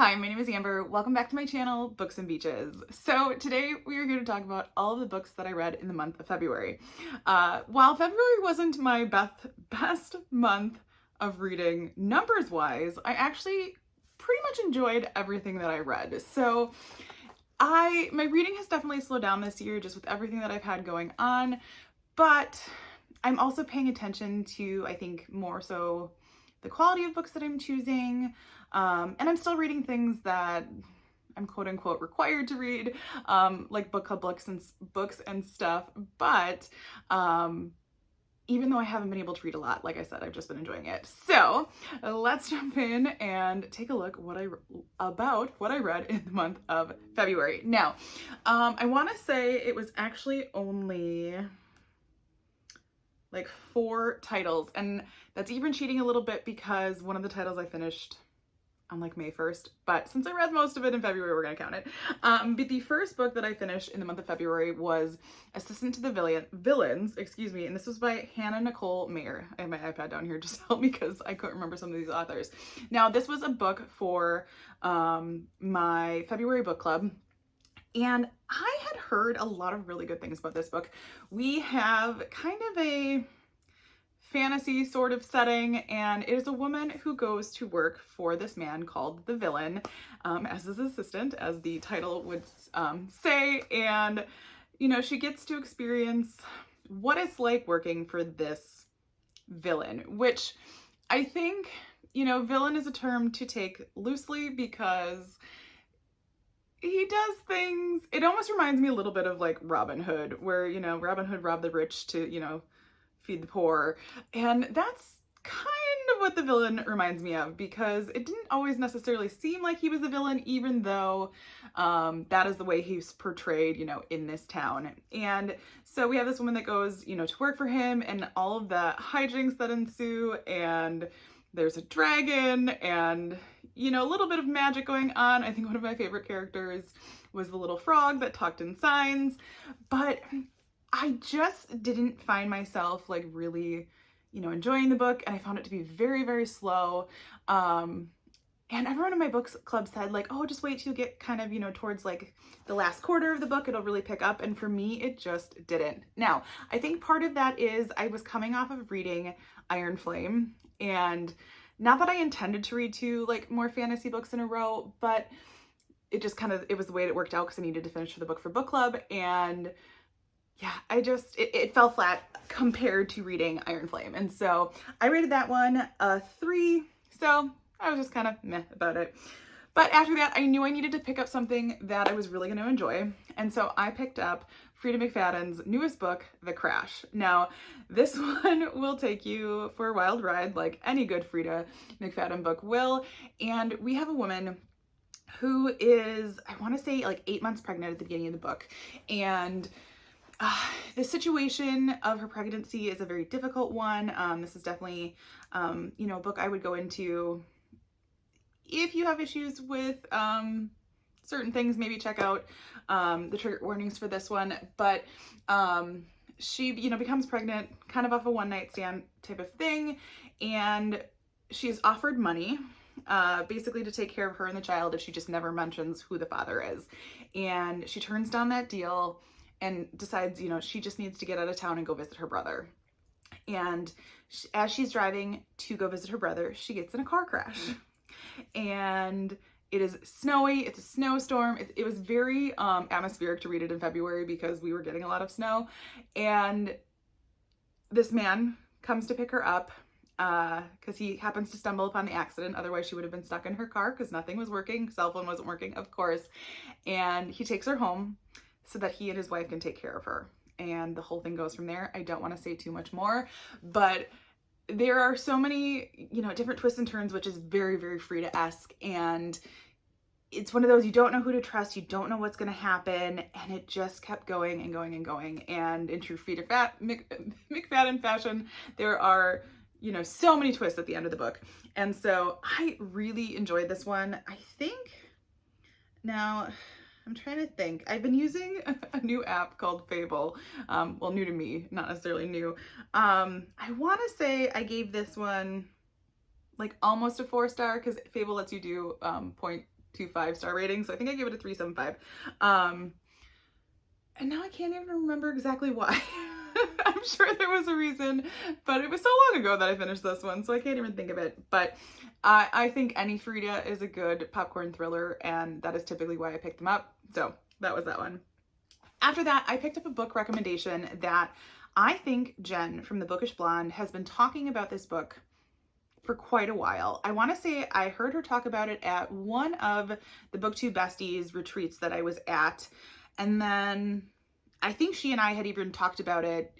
Hi, my name is Amber. Welcome back to my channel, Books and Beaches. So today we are here to talk about all of the books that I read in the month of February. While February wasn't my best month of reading numbers-wise, I actually pretty much enjoyed everything that I read. So my reading has definitely slowed down this year just with everything that I've had going on, but I'm also paying attention to, I think, more so the quality of books that I'm choosing. And I'm still reading things that I'm quote unquote required to read, like book club books and stuff. But even though I haven't been able to read a lot, like I said, I've just been enjoying it. So let's jump in and take a look about what I read in the month of February. Now, I want to say it was actually only like 4 titles, and that's even cheating a little bit because one of the titles I finished on like May 1st, but since I read most of it in February, we're gonna count it. But the first book that I finished in the month of February was Assistant to the Villains, excuse me, and this was by Hannah Nicole Mayer. I have my iPad down here just to help me because I couldn't remember some of these authors. Now, this was a book for my February book club, and I had heard a lot of really good things about this book. We have kind of a fantasy sort of setting, and it is a woman who goes to work for this man called the villain, as his assistant, as the title would say. And you know, she gets to experience what it's like working for this villain, which I think, you know, villain is a term to take loosely because he does things, it almost reminds me a little bit of like Robin Hood, where, you know, Robin Hood robbed the rich to, you know, feed the poor. And that's kind of what the villain reminds me of, because it didn't always necessarily seem like he was the villain, even though that is the way he's portrayed, you know, in this town. And so we have this woman that goes, you know, to work for him, and all of the hijinks that ensue, and there's a dragon and, you know, a little bit of magic going on. I think one of my favorite characters was the little frog that talked in signs, but I just didn't find myself like really, you know, enjoying the book, and I found it to be very, very slow. And everyone in my book club said like, oh, just wait till you get kind of, you know, towards like the last quarter of the book, it'll really pick up. And for me, it just didn't. Now, I think part of that is I was coming off of reading Iron Flame, and not that I intended to read 2 like more fantasy books in a row, but it just kind of, it was the way it worked out because I needed to finish the book for book club. And yeah, it fell flat compared to reading Iron Flame. And so I rated that one a 3. So I was just kind of meh about it. But after that, I knew I needed to pick up something that I was really going to enjoy. And so I picked up Freida McFadden's newest book, The Crash. Now, this one will take you for a wild ride, like any good Freida McFadden book will. And we have a woman who is, I want to say, like 8 months pregnant at the beginning of the book. And the situation of her pregnancy is a very difficult one. This is definitely, you know, a book I would go into if you have issues with certain things. Maybe check out the trigger warnings for this one. But she, you know, becomes pregnant kind of off a one-night stand type of thing, and she's offered money basically to take care of her and the child if she just never mentions who the father is. And she turns down that deal and decides, you know, she just needs to get out of town and go visit her brother. And as she's driving to go visit her brother, she gets in a car crash. And it is snowy, it's a snowstorm. It was very atmospheric to read it in February because we were getting a lot of snow. And this man comes to pick her up because he happens to stumble upon the accident. Otherwise she would have been stuck in her car because nothing was working. Cell phone wasn't working, of course. And he takes her home so that he and his wife can take care of her. And the whole thing goes from there. I don't want to say too much more, but there are so many, you know, different twists and turns, which is very, very Freida-esque. And it's one of those, you don't know who to trust, you don't know what's going to happen. And it just kept going and going and going. And in true Freida McFadden fashion, there are, you know, so many twists at the end of the book. And so I really enjoyed this one. I think now, I'm trying to think. I've been using a new app called Fable. Well, new to me, not necessarily new. I want to say I gave this one like almost a 4-star because Fable lets you do 2 5-star ratings. So I think I gave it a 3.75. And now I can't even remember exactly why. I'm sure there was a reason, but it was so long ago that I finished this one, so I can't even think of it. But I think any Frida is a good popcorn thriller, and that is typically why I picked them up. So that was that one. After that, I picked up a book recommendation that I think Jen from The Bookish Blonde has been talking about this book for quite a while. I want to say I heard her talk about it at one of the BookTube Besties retreats that I was at. And then I think she and I had even talked about it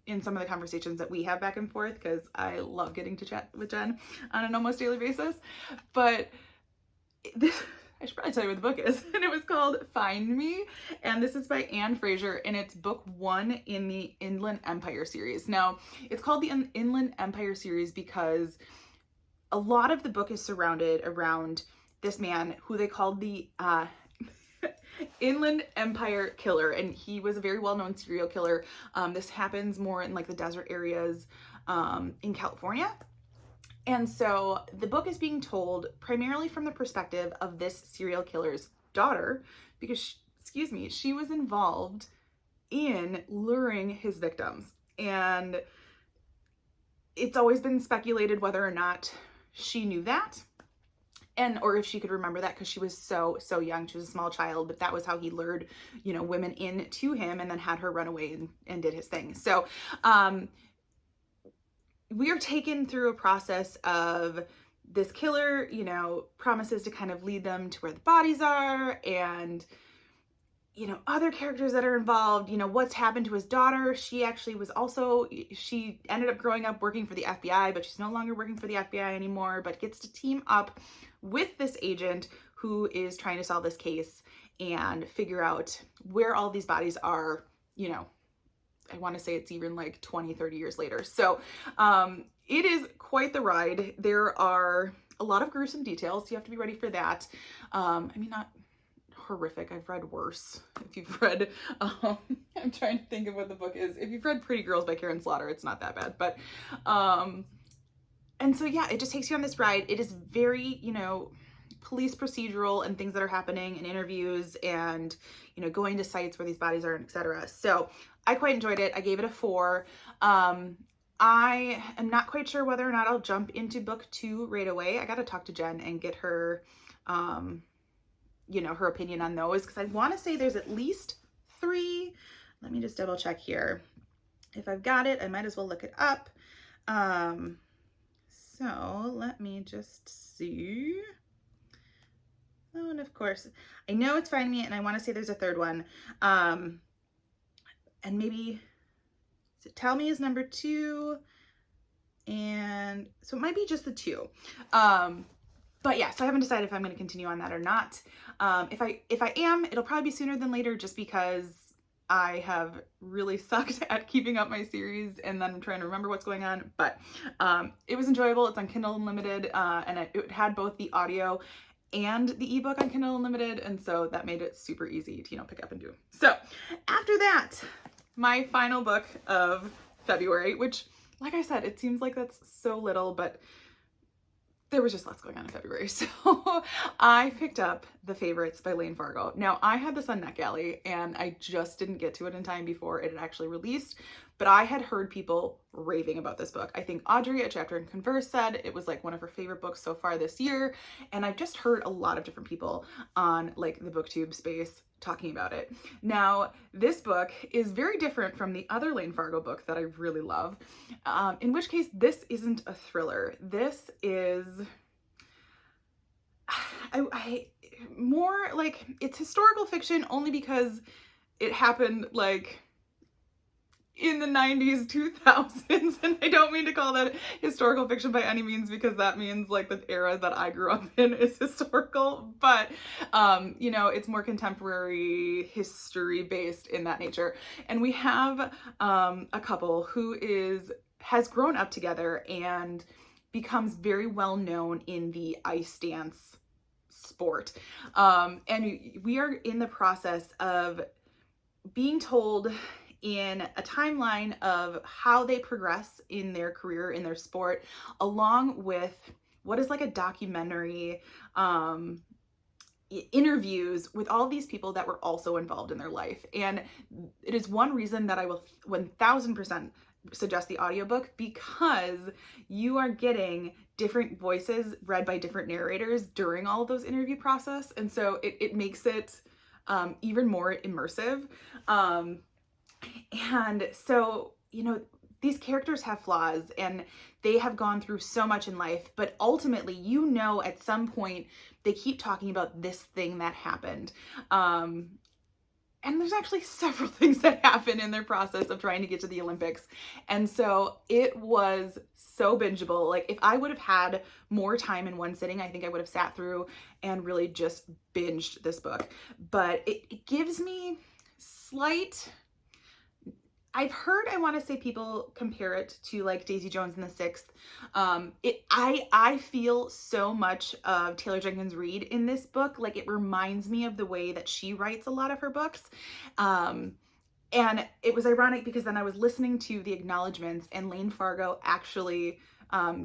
in some of the conversations that we have back and forth, because I love getting to chat with Jen on an almost daily basis. But this, I should probably tell you what the book is. And it was called Find Me. And this is by Anne Fraser, and it's book 1 in the Inland Empire series. Now, it's called the Inland Empire series because a lot of the book is surrounded around this man who they called the Inland Empire Killer, and he was a very well-known serial killer. This happens more in like the desert areas in California. And so the book is being told primarily from the perspective of this serial killer's daughter, because she was involved in luring his victims. And it's always been speculated whether or not she knew that, or if she could remember that, because she was so young. She was a small child, but that was how he lured, women in to him and then had her run away and did his thing. So we are taken through a process of this killer, promises to kind of lead them to where the bodies are, and other characters that are involved, what's happened to his daughter. She ended up growing up working for the FBI, but she's no longer working for the FBI anymore, but gets to team up with this agent who is trying to solve this case and figure out where all these bodies are. I want to say it's even like 20, 30 years later. So it is quite the ride. There are a lot of gruesome details. You have to be ready for that. Not horrific. I've read worse. If you've read, I'm trying to think of what the book is. If you've read Pretty Girls by Karen Slaughter, it's not that bad. But, and so yeah, it just takes you on this ride. It is very, police procedural and things that are happening in interviews and, going to sites where these bodies are, etc. So I quite enjoyed it. I gave it a 4. I am not quite sure whether or not I'll jump into book 2 right away. I got to talk to Jen and get her, her opinion on those, because I want to say there's at least 3. Let me just double check here. If I've got it, I might as well look it up. So let me just see. Oh, and of course, I know it's Find Me, and I want to say there's a 3rd one. And maybe, so Tell Me is number 2. And so it might be just the 2. But yeah, so I haven't decided if I'm going to continue on that or not. If I am, it'll probably be sooner than later, just because I have really sucked at keeping up my series and then I'm trying to remember what's going on. But it was enjoyable. It's on Kindle Unlimited, and it had both the audio and the ebook on Kindle Unlimited, and so that made it super easy to pick up and do. So after that, my final book of February, which, like I said, it seems like that's so little, but there was just lots going on in February. So I picked up The Favorites by Lane Fargo. Now, I had this on NetGalley and I just didn't get to it in time before it had actually released, but I had heard people raving about this book. I think Audrey at Chapter and Converse said it was like one of her favorite books so far this year. And I've just heard a lot of different people on like the BookTube space talking about it. Now, this book is very different from the other Lane Fargo book that I really love, in which case this isn't a thriller. This is more like, it's historical fiction only because it happened like in the 90s, 2000s, and I don't mean to call that historical fiction by any means, because that means like the era that I grew up in is historical, but it's more contemporary history based in that nature. And we have a couple who has grown up together and becomes very well known in the ice dance sport. And we are in the process of being told in a timeline of how they progress in their career, in their sport, along with what is like a documentary interviews with all these people that were also involved in their life. And it is one reason that I will 1000% suggest the audiobook, because you are getting different voices read by different narrators during all of those interview process. And so it makes it even more immersive. And so, these characters have flaws and they have gone through so much in life, but ultimately, at some point they keep talking about this thing that happened. And there's actually several things that happen in their process of trying to get to the Olympics. And so it was so bingeable. Like, if I would have had more time in one sitting, I think I would have sat through and really just binged this book. But it gives me I've heard, I want to say, people compare it to like Daisy Jones and the Sixth. I feel so much of Taylor Jenkins Reid in this book. Like, it reminds me of the way that she writes a lot of her books. And it was ironic because then I was listening to the acknowledgments, and Lane Fargo actually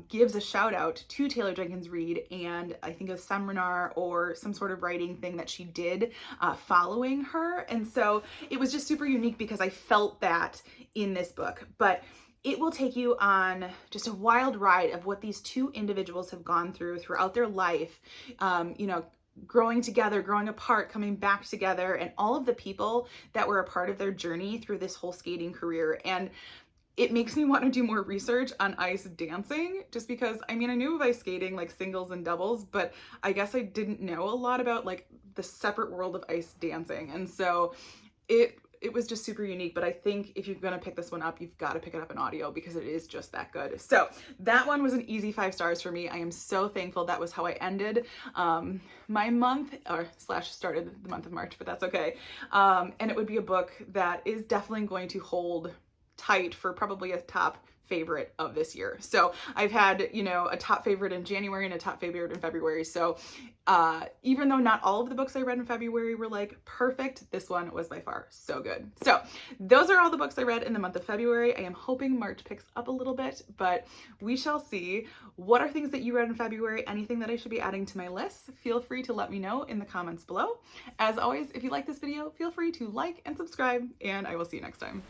gives a shout out to Taylor Jenkins Reid, and I think a seminar or some sort of writing thing that she did following her. And so it was just super unique because I felt that in this book. But it will take you on just a wild ride of what these two individuals have gone through throughout their life, growing together, growing apart, coming back together, and all of the people that were a part of their journey through this whole skating career. And it makes me want to do more research on ice dancing, just because, I knew of ice skating, like singles and doubles, but I guess I didn't know a lot about like the separate world of ice dancing. And so it was just super unique. But I think if you're going to pick this one up, you've got to pick it up in audio because it is just that good. So that one was an easy 5 stars for me. I am so thankful. That was how I ended my month, or started the month of March, but that's okay. And it would be a book that is definitely going to hold tight for probably a top favorite of this year. So I've had, a top favorite in January and a top favorite in February. So even though not all of the books I read in February were like perfect, this one was by far so good. So those are all the books I read in the month of February. I am hoping March picks up a little bit, but we shall see. What are things that you read in February? Anything that I should be adding to my list? Feel free to let me know in the comments below. As always, if you like this video, feel free to like and subscribe, and I will see you next time.